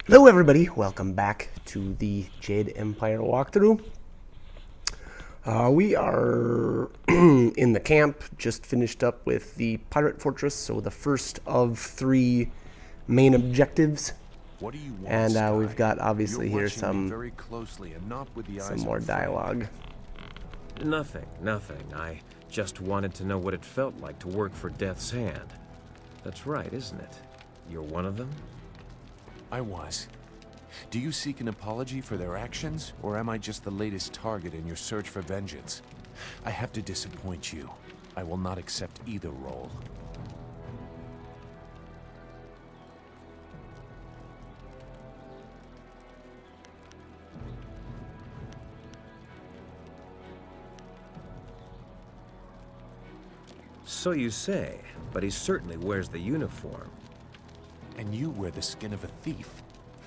Hello everybody, welcome back to the Jade Empire walkthrough. We are in the camp, just finished up with the Pirate Fortress, so the first of three main objectives. What do you want, And Sky? we've got obviously You're here watching me very closely and not with the some eyes more of a friend. dialogue. Nothing. I just wanted to know what it felt like to work for Death's Hand. That's right, isn't it? You're one of them? I was. Do you seek an apology for their actions, or am I just the latest target in your search for vengeance? I have to disappoint you. I will not accept either role. So you say, but he certainly wears the uniform. And you wear the skin of a thief.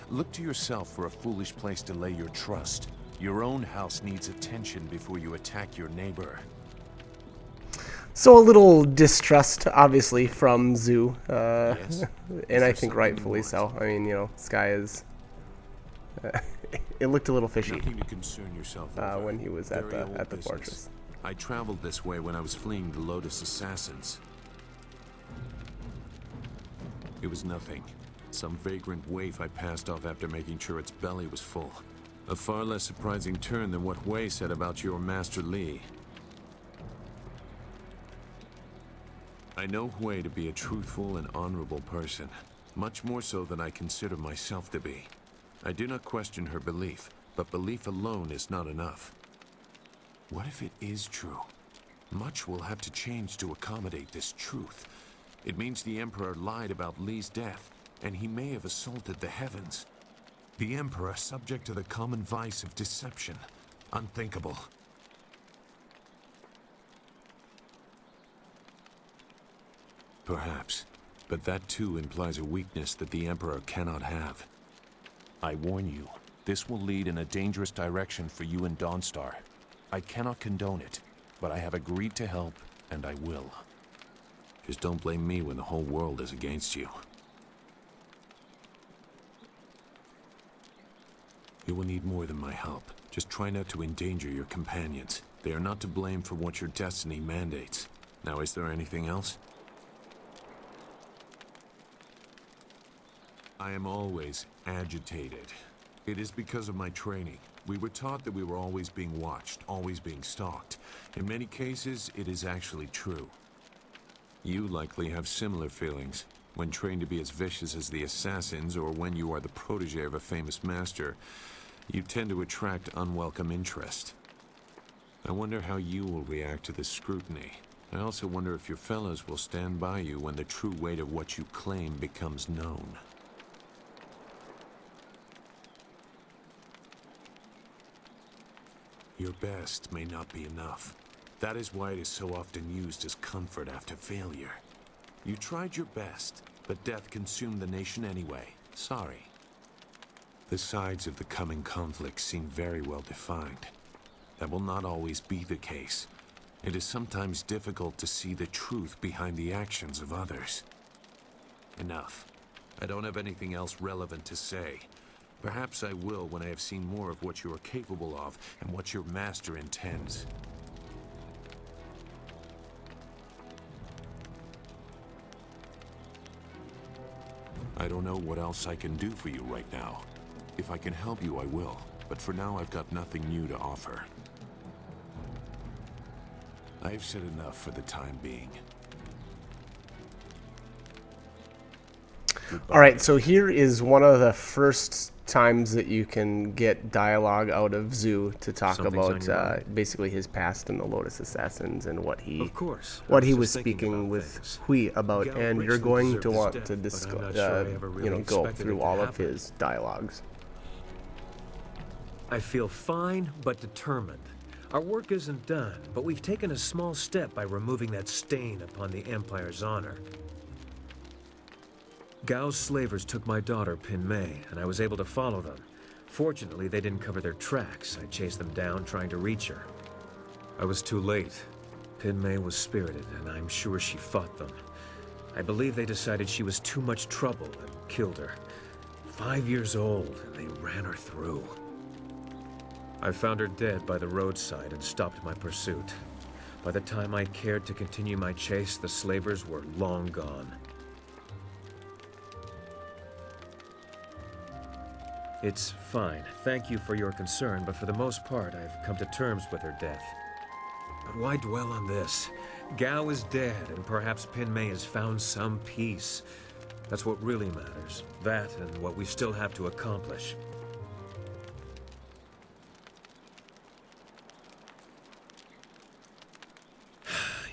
Look to yourself for a foolish place to lay your trust. Your own house needs attention before you attack your neighbor. So a little distrust, obviously, from Zoo, Yes? and I think something you rightfully want? so. I mean, Sky is... it looked a little fishy Nothing to concern yourself over. when he was at Very old the business. fortress. I traveled this way when I was fleeing the Lotus Assassins. It was nothing. Some vagrant waif I passed off after making sure its belly was full. A far less surprising turn than what Wei said about your Master Li. I know Wei to be a truthful and honorable person, much more so than I consider myself to be. I do not question her belief, but belief alone is not enough. What if it is true? Much will have to change to accommodate this truth. It means the Emperor lied about Li's death, and he may have assaulted the heavens. The Emperor subject to the common vice of deception. Unthinkable. Perhaps, but that too implies a weakness that the Emperor cannot have. I warn you, this will lead in a dangerous direction for you and Dawnstar. I cannot condone it, but I have agreed to help, and I will. Just don't blame me when the whole world is against you. You will need more than my help. Just try not to endanger your companions. They are not to blame for what your destiny mandates. Now, is there anything else? I am always agitated. It is because of my training. We were taught that we were always being watched, always being stalked. In many cases, it is actually true. You likely have similar feelings. When trained to be as vicious as the assassins, or when you are the protege of a famous master, you tend to attract unwelcome interest. I wonder how you will react to this scrutiny. I also wonder if your fellows will stand by you when the true weight of what you claim becomes known. Your best may not be enough. That is why it is so often used as comfort after failure. You tried your best, but death consumed the nation anyway. Sorry. The sides of the coming conflict seem very well defined. That will not always be the case. It is sometimes difficult to see the truth behind the actions of others. Enough. I don't have anything else relevant to say. Perhaps I will when I have seen more of what you are capable of and what your master intends. I don't know what else I can do for you right now. If I can help you, I will. But for now, I've got nothing new to offer. I've said enough for the time being. All right, so here is one of the first times that you can get dialogue out of Zoo to talk Something's on your about mind? basically his past in the Lotus Assassins and what he Of course. what I he was was just thinking speaking about with things. Hui about, Gal and you're richly going deserved to his want death, to but I'm discuss, not sure I ever really go expected through it to all of happen. his dialogues. I feel fine, but determined. Our work isn't done, but we've taken a small step by removing that stain upon the Empire's honor. Gao's slavers took my daughter, Pin Mei, and I was able to follow them. Fortunately, they didn't cover their tracks. I chased them down, trying to reach her. I was too late. Pin Mei was spirited, and I'm sure she fought them. I believe they decided she was too much trouble and killed her. 5 years old, and they ran her through. I found her dead by the roadside and stopped my pursuit. By the time I cared to continue my chase, the slavers were long gone. It's fine. Thank you for your concern, but for the most part, I've come to terms with her death. But why dwell on this? Gao is dead, and perhaps Pin Mei has found some peace. That's what really matters. That and what we still have to accomplish.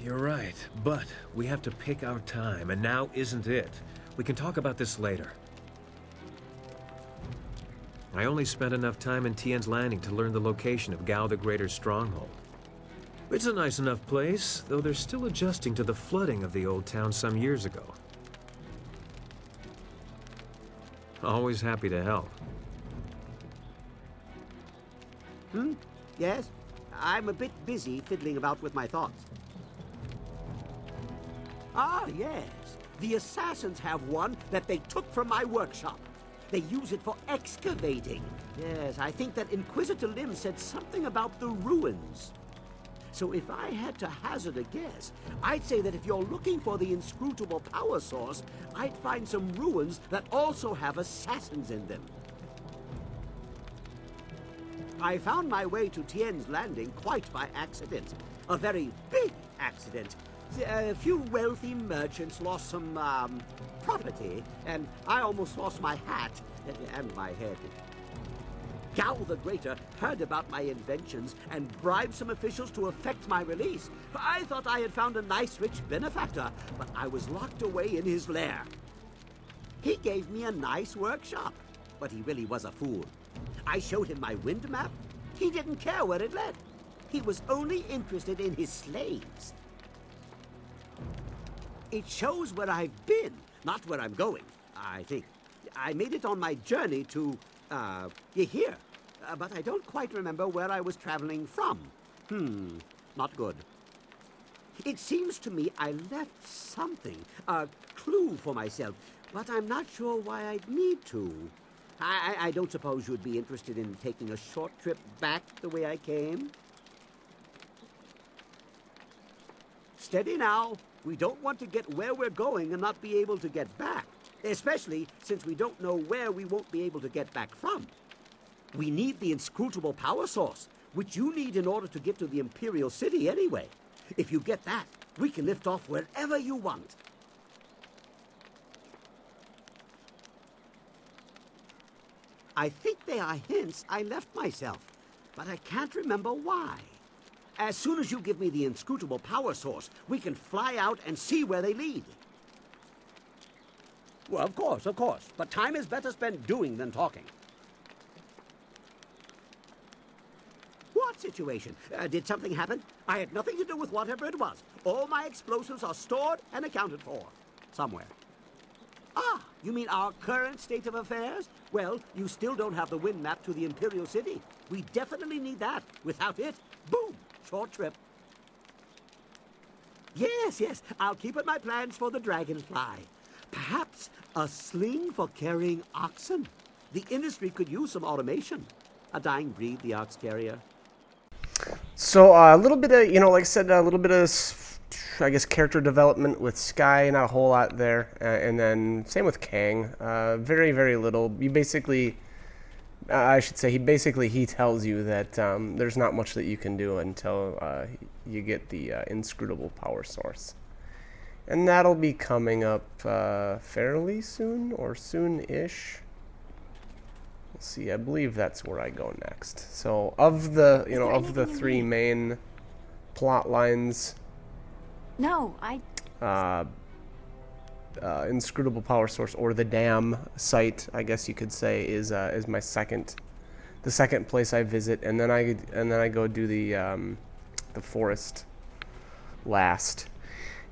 You're right, but we have to pick our time, and now isn't it. We can talk about this later. I only spent enough time in Tian's Landing to learn the location of Gao the Greater's stronghold. It's a nice enough place, though they're still adjusting to the flooding of the old town some years ago. Always happy to help. Yes? I'm a bit busy fiddling about with my thoughts. Ah, yes. The assassins have one that they took from my workshop. They use it for excavating. Yes, I think that Inquisitor Lim said something about the ruins. So if I had to hazard a guess, I'd say that if you're looking for the inscrutable power source, I'd find some ruins that also have assassins in them. I found my way to Tian's Landing quite by accident. A very big accident. A few wealthy merchants lost some, property, and I almost lost my hat and my head. Gao the Greater heard about my inventions and bribed some officials to effect my release. I thought I had found a nice rich benefactor, but I was locked away in his lair. He gave me a nice workshop, but he really was a fool. I showed him my wind map. He didn't care where it led. He was only interested in his slaves. It shows where I've been, not where I'm going, I think. I made it on my journey to, here. But I don't quite remember where I was traveling from. Not good. It seems to me I left something, a clue for myself, but I'm not sure why I'd need to. I don't suppose you'd be interested in taking a short trip back the way I came? Steady now. We don't want to get where we're going and not be able to get back, especially since we don't know where we won't be able to get back from. We need the inscrutable power source, which you need in order to get to the Imperial City anyway. If you get that, we can lift off wherever you want. I think they are hints I left myself, but I can't remember why. As soon as you give me the inscrutable power source, we can fly out and see where they lead. Well, of course, but time is better spent doing than talking. What situation? Did something happen? I had nothing to do with whatever it was. All my explosives are stored and accounted for. Somewhere. Ah, you mean our current state of affairs? Well, you still don't have the wind map to the Imperial City. We definitely need that. Without it, boom, short trip. Yes, I'll keep at my plans for the dragonfly. Perhaps a sling for carrying oxen. The industry could use some automation. A dying breed, the ox carrier. So a little bit of, like I said, a little bit of, I guess, character development with Sky, not a whole lot there. And then same with Kang, very, very little. You basically, I should say, he tells you that there's not much that you can do until you get the inscrutable power source. And that'll be coming up fairly soon, or soon-ish. Let's see, I believe that's where I go next. So of the, of the three main plot lines, No, inscrutable power source, or the dam site, I guess you could say, is my the second place I visit, and then I go do the forest last.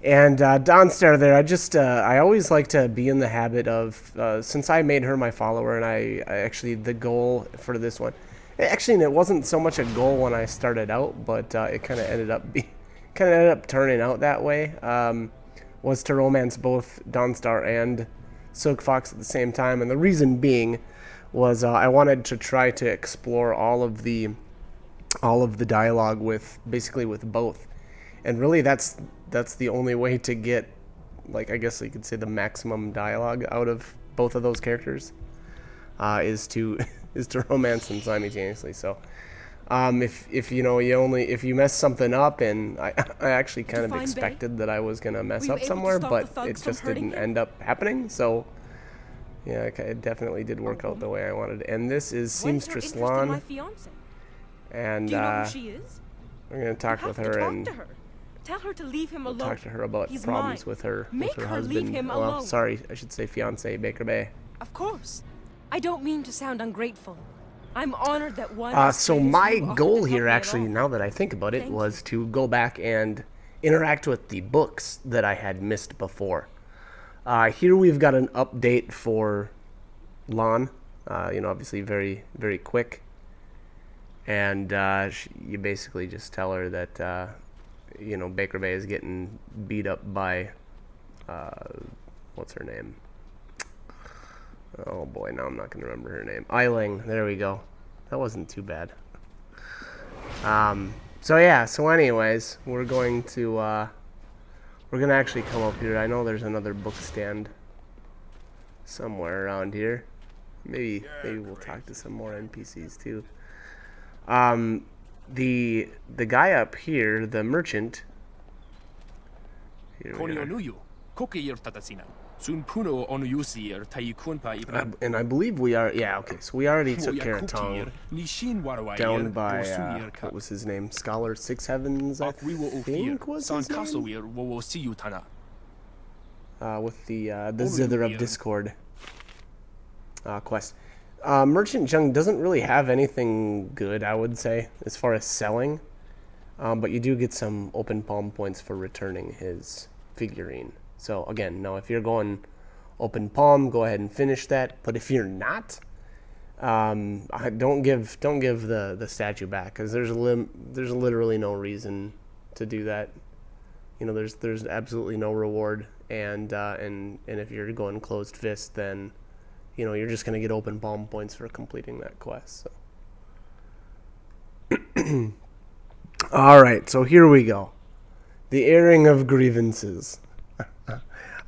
And Dawnstare there, I always like to be in the habit of, since I made her my follower, and I actually, the goal for this one, actually, it wasn't so much a goal when I started out, but it kind of ended up turning out that way, was to romance both Dawnstar and Silk Fox at the same time, and the reason being was I wanted to try to explore all of the dialogue with both, and really that's the only way to get, like, I guess you could say, the maximum dialogue out of both of those characters, is to romance them simultaneously. So if you know if you mess something up, and I actually kind of expected that I was gonna mess up somewhere, but it just didn't end up happening. So yeah, it definitely did work out the way I wanted. And this is Seamstress Lan, and Do you know who she is? we're gonna talk with her and Tell her to leave him alone. talk to her about He's problems mine. with her Make her husband. leave him Well, alone. sorry, I should say fiance, Baker Bay. Of course. I don't mean to sound ungrateful. I'm honored that one. So my goal here, actually, now that I think about it, was to go back and interact with the books that I had missed before. Here we've got an update for Lan. Obviously very, very quick. And you basically just tell her that, Baker Bay is getting beat up by, what's her name? Oh boy, now I'm not going to remember her name. Eiling, there we go. That wasn't too bad. So anyways, we're going to actually come up here. I know there's another book stand somewhere around here. Maybe we'll talk to some more NPCs too. The guy up here, the merchant. Here we are. And I believe we are, okay, so we already took care of Tong down by, what was his name? Scholar Six Heavens, I think was his name? With the Zither of Discord quest. Merchant Jung doesn't really have anything good, I would say, as far as selling, but you do get some open palm points for returning his figurine. So again, now if you're going open palm, go ahead and finish that. But if you're not, don't give the statue back, because there's literally no reason to do that. There's absolutely no reward, and if you're going closed fist, then you're just gonna get open palm points for completing that quest. So. All right, so here we go. The airing of grievances.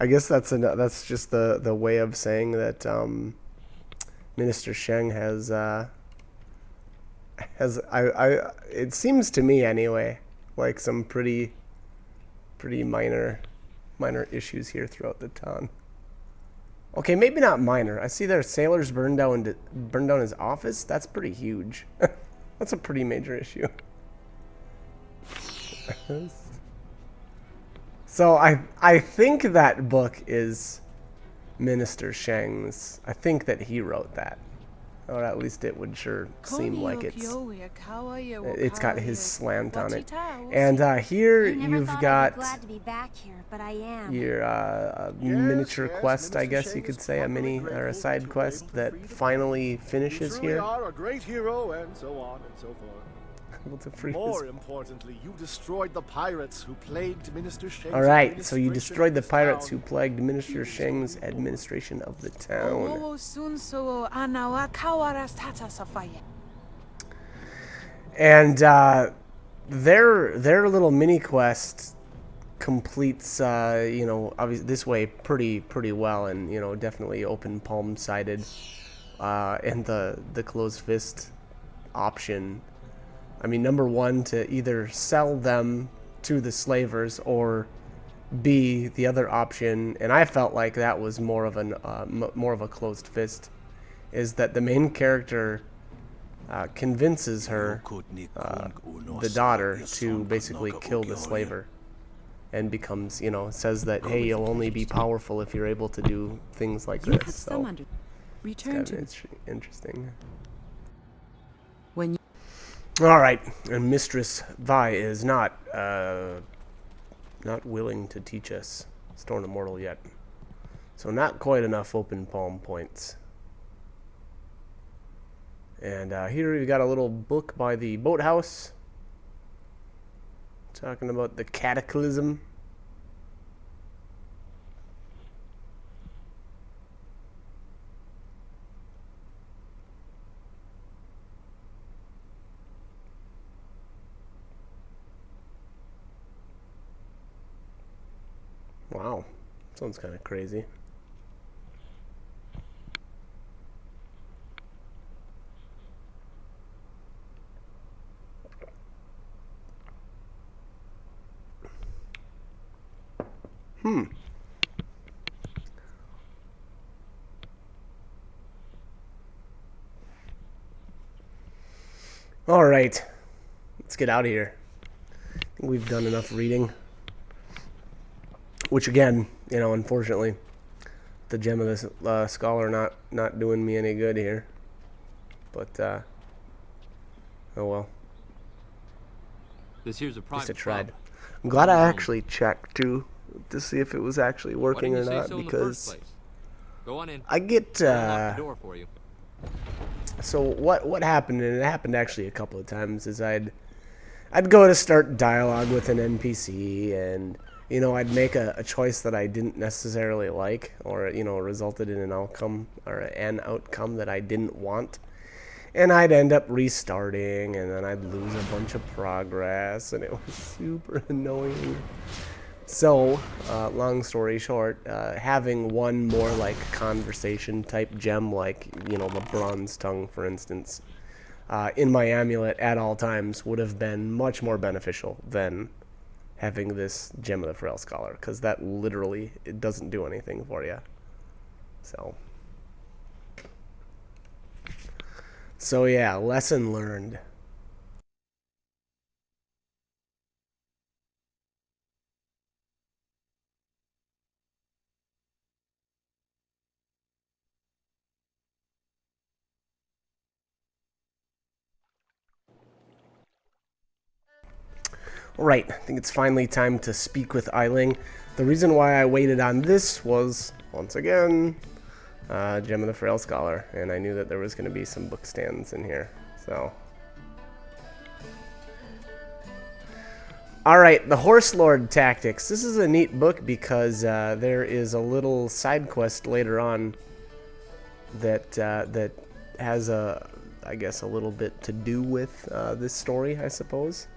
I guess that's just the way of saying that Minister Sheng has it seems to me anyway, like some pretty minor issues here throughout the town. Okay, maybe not minor. I see their sailors burned down his office. That's pretty huge. That's a pretty major issue. So I think that book is Minister Sheng's. I think that he wrote that, or at least it would sure seem like it's got his slant on it. And here you've got your miniature quest, I guess you could say, a mini or a side quest that finally finishes here. You are a great hero, and so on and so forth. More importantly, you destroyed the pirates who plagued Minister Sheng's Alright, so you destroyed the pirates who plagued Minister Sheng's administration of the town. And their little mini quest completes obviously this way pretty well, and definitely open palm sided, and the closed fist option. I mean, number one, to either sell them to the slavers, or B, the other option, and I felt like that was more of a closed fist, is that the main character convinces her, the daughter, to basically kill the slaver, and becomes, says that, hey, you'll only be powerful if you're able to do things like this. So it's kind of interesting. All right, and Mistress Vi is not willing to teach us Storm Immortal yet, so not quite enough open palm points. And here we've got a little book by the boathouse talking about the cataclysm. Wow. Sounds kind of crazy. All right. Let's get out of here. I think we've done enough reading. Which again, you know, unfortunately, the Gem of the Scholar not doing me any good here. But oh well. This here's a At least private I tried. club. I'm glad I actually checked too to see if it was actually Why working didn't or you say not, so in the because first place? Go on in. I get I'll unlock the door for you. so what happened, and it happened actually a couple of times, is I'd go to start dialogue with an NPC, and you know, I'd make a choice that I didn't necessarily like, or you know, resulted in an outcome that I didn't want. And I'd end up restarting, and then I'd lose a bunch of progress, and it was super annoying. So, long story short, having one more like conversation type gem, like, you know, the bronze tongue, for instance, in my amulet at all times would have been much more beneficial than having this Gem of the Frail Scholar, because that literally, it doesn't do anything for you. So yeah, lesson learned. Right, I think it's finally time to speak with Eiling. The reason why I waited on this was, once again, Gem of the Frail Scholar, and I knew that there was going to be some book stands in here, so. Alright, the Horse Lord Tactics. This is a neat book because there is a little side quest later on that that has I guess, a little bit to do with this story, I suppose.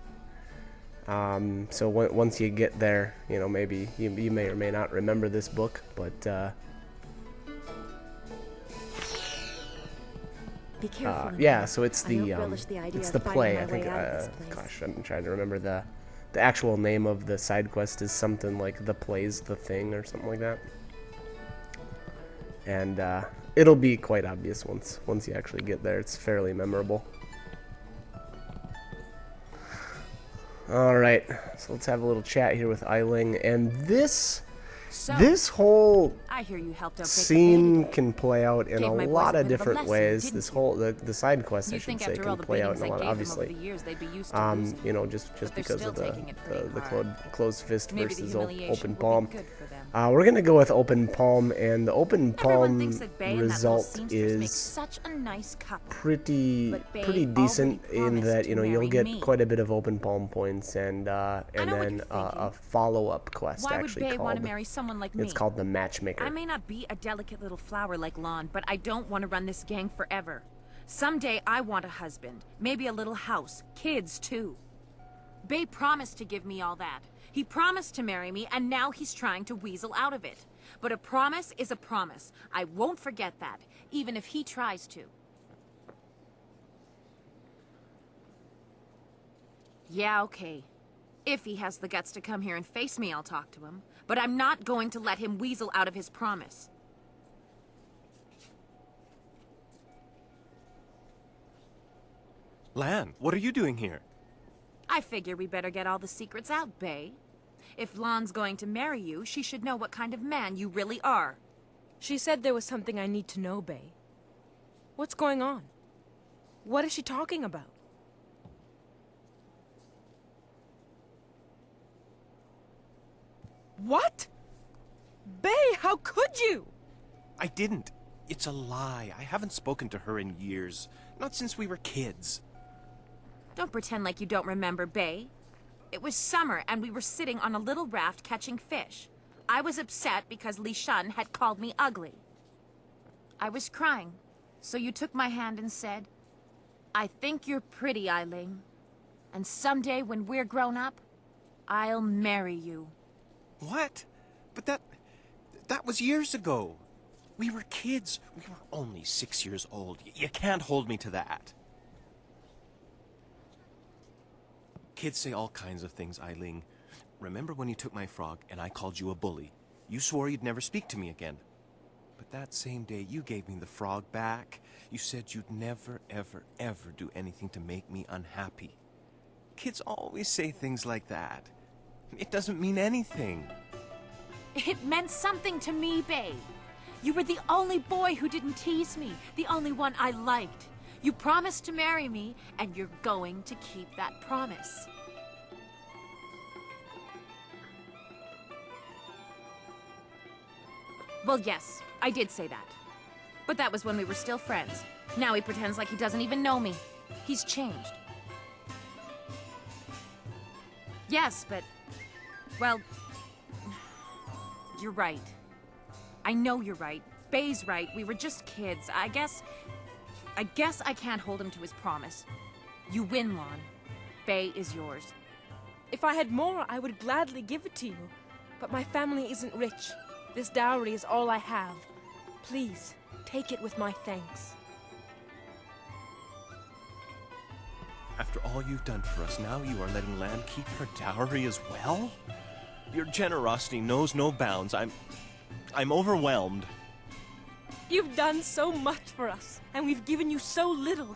So once you get there, you know, maybe you may or may not remember this book, but Be careful. yeah. So it's I the don't relish the idea it's of the fighting play. my I think. way out of this place. Gosh, I'm trying to remember the actual name of the side quest is something like The Play's the Thing or something like that. And it'll be quite obvious once you actually get there. It's fairly memorable. Alright, so let's have a little chat here with Eiling, and this whole I hear you helped out scene can play out in Gave a my boys lot a of bit of a different lesson, ways. didn't This you? whole the side quest, I You'd should think say, after all can the play out beatings in a I lot, gave them over obviously. the years, they'd be used to losing. You know, just But they're because still of the taking it pretty hard. closed fist Maybe the versus humiliation open will be palm. good for them. We're gonna go with open palm, and the open Everyone palm thinks that Bay and that little result seamstress make is such a nice couple. pretty But Bay decent already in promised that, to you know, you'll marry get me. quite a bit of open palm points, and know what then you're a thinking. follow-up quest Why would actually Bay want called, to marry someone like me? it's called the Matchmaker. I may not be a delicate little flower like Lon, but I don't want to run this gang forever. Someday I want a husband, maybe a little house, kids too. Bay promised to give me all that. He promised to marry me, and now he's trying to weasel out of it. But a promise is a promise. I won't forget that, even if he tries to. Yeah, okay. If he has the guts to come here and face me, I'll talk to him. But I'm not going to let him weasel out of his promise. Lan, what are you doing here? I figure we better get all the secrets out, Bay. If Lon's going to marry you, she should know what kind of man you really are. She said there was something I need to know, Bay. What's going on? What is she talking about? What? Bay, how could you? I didn't. It's a lie. I haven't spoken to her in years. Not since we were kids. Don't pretend like you don't remember, Bay. It was summer, and we were sitting on a little raft catching fish. I was upset because Li Shun had called me ugly. I was crying, so you took my hand and said, I think you're pretty, Eiling. And someday when we're grown up, I'll marry you. What? But that was years ago. We were kids. We were only 6 years old. You can't hold me to that. Kids say all kinds of things, Eileen. Remember when you took my frog and I called you a bully? You swore you'd never speak to me again. But that same day you gave me the frog back. You said you'd never, ever, ever do anything to make me unhappy. Kids always say things like that. It doesn't mean anything. It meant something to me, babe. You were the only boy who didn't tease me, the only one I liked. You promised to marry me, and you're going to keep that promise. Well, yes, I did say that. But that was when we were still friends. Now he pretends like he doesn't even know me. He's changed. Yes, but... well... you're right. I know you're right. Bay's right. We were just kids. I guess I can't hold him to his promise. You win, Lon. Bay is yours. If I had more, I would gladly give it to you. But my family isn't rich. This dowry is all I have. Please, take it with my thanks. After all you've done for us, now you are letting Lan keep her dowry as well? Your generosity knows no bounds. I'm overwhelmed. You've done so much for us, and we've given you so little.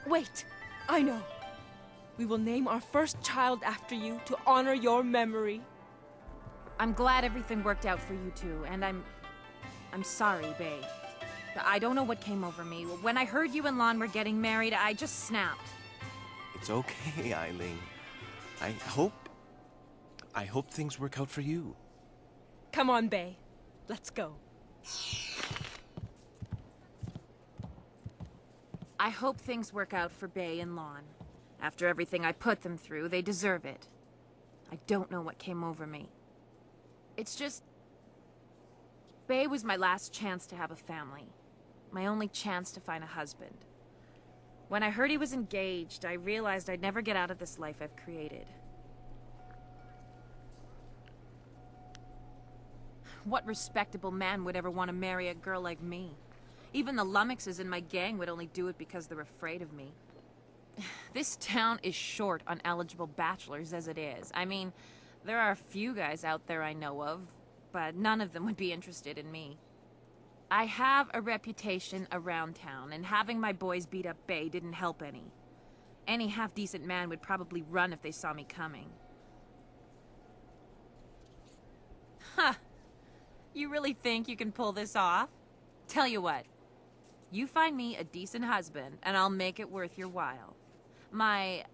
Wait, I know. We will name our first child after you to honor your memory. I'm glad everything worked out for you two, and I'm sorry, Bay. I don't know what came over me. When I heard you and Lon were getting married, I just snapped. It's okay, Eileen. I hope things work out for you. Come on, Bay. Let's go. I hope things work out for Bay and Lon. After everything I put them through, they deserve it. I don't know what came over me. It's just... Bay was my last chance to have a family. My only chance to find a husband. When I heard he was engaged, I realized I'd never get out of this life I've created. What respectable man would ever want to marry a girl like me? Even the lummoxes in my gang would only do it because they're afraid of me. This town is short on eligible bachelors as it is. I mean, there are a few guys out there I know of, but none of them would be interested in me. I have a reputation around town, and having my boys beat up Bay didn't help any. Any half-decent man would probably run if they saw me coming. Huh. You really think you can pull this off? Tell you what. You find me a decent husband, and I'll make it worth your while. My,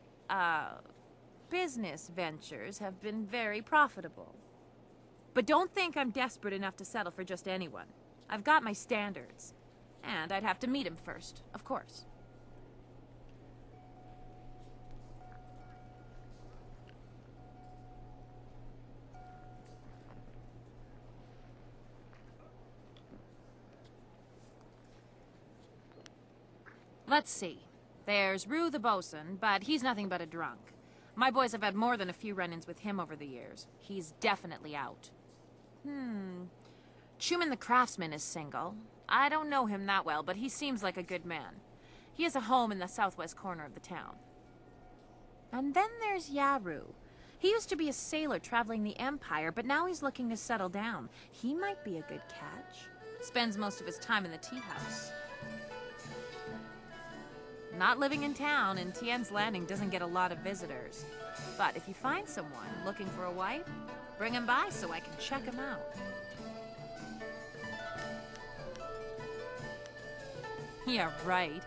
business ventures have been very profitable. But don't think I'm desperate enough to settle for just anyone. I've got my standards. And I'd have to meet him first, of course. Let's see. There's Rue the bosun, but he's nothing but a drunk. My boys have had more than a few run-ins with him over the years. He's definitely out. Truman the craftsman is single. I don't know him that well, but he seems like a good man. He has a home in the southwest corner of the town. And then there's Yaru. He used to be a sailor traveling the Empire, but now he's looking to settle down. He might be a good catch. Spends most of his time in the tea house. Not living in town, and Tien's Landing doesn't get a lot of visitors. But if you find someone looking for a wife, bring him by so I can check him out. Yeah, right.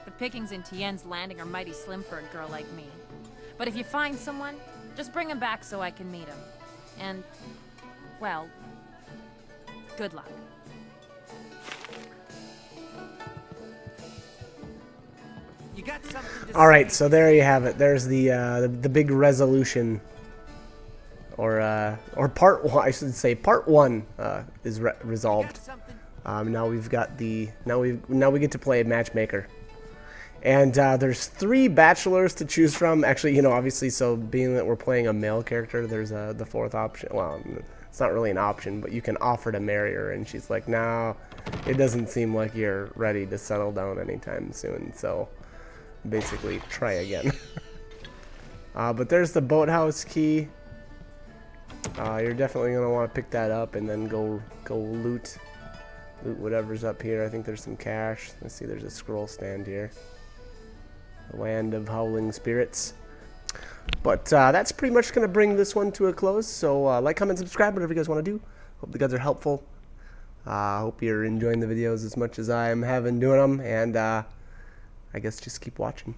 The pickings in Tien's Landing are mighty slim for a girl like me. But if you find someone, just bring him back so I can meet him. And, well, good luck. You got something to All right, so there you have it. There's the big resolution, or part one. I should say part one is resolved. Now we've got now we get to play matchmaker, and there's 3 bachelors to choose from. Actually, obviously, so being that we're playing a male character, there's the 4th option. Well, it's not really an option, but you can offer to marry her, and she's like, no, it doesn't seem like you're ready to settle down anytime soon, so basically try again. But there's the boathouse key. You're definitely going to want to pick that up and then go loot whatever's up here. I think there's some cash. Let's see, there's a scroll stand here. The land of howling spirits. But that's pretty much going to bring this one to a close. So like, comment, subscribe, whatever you guys want to do. Hope the guys are helpful. Hope you're enjoying the videos as much as I am having doing them. And I guess just keep watching.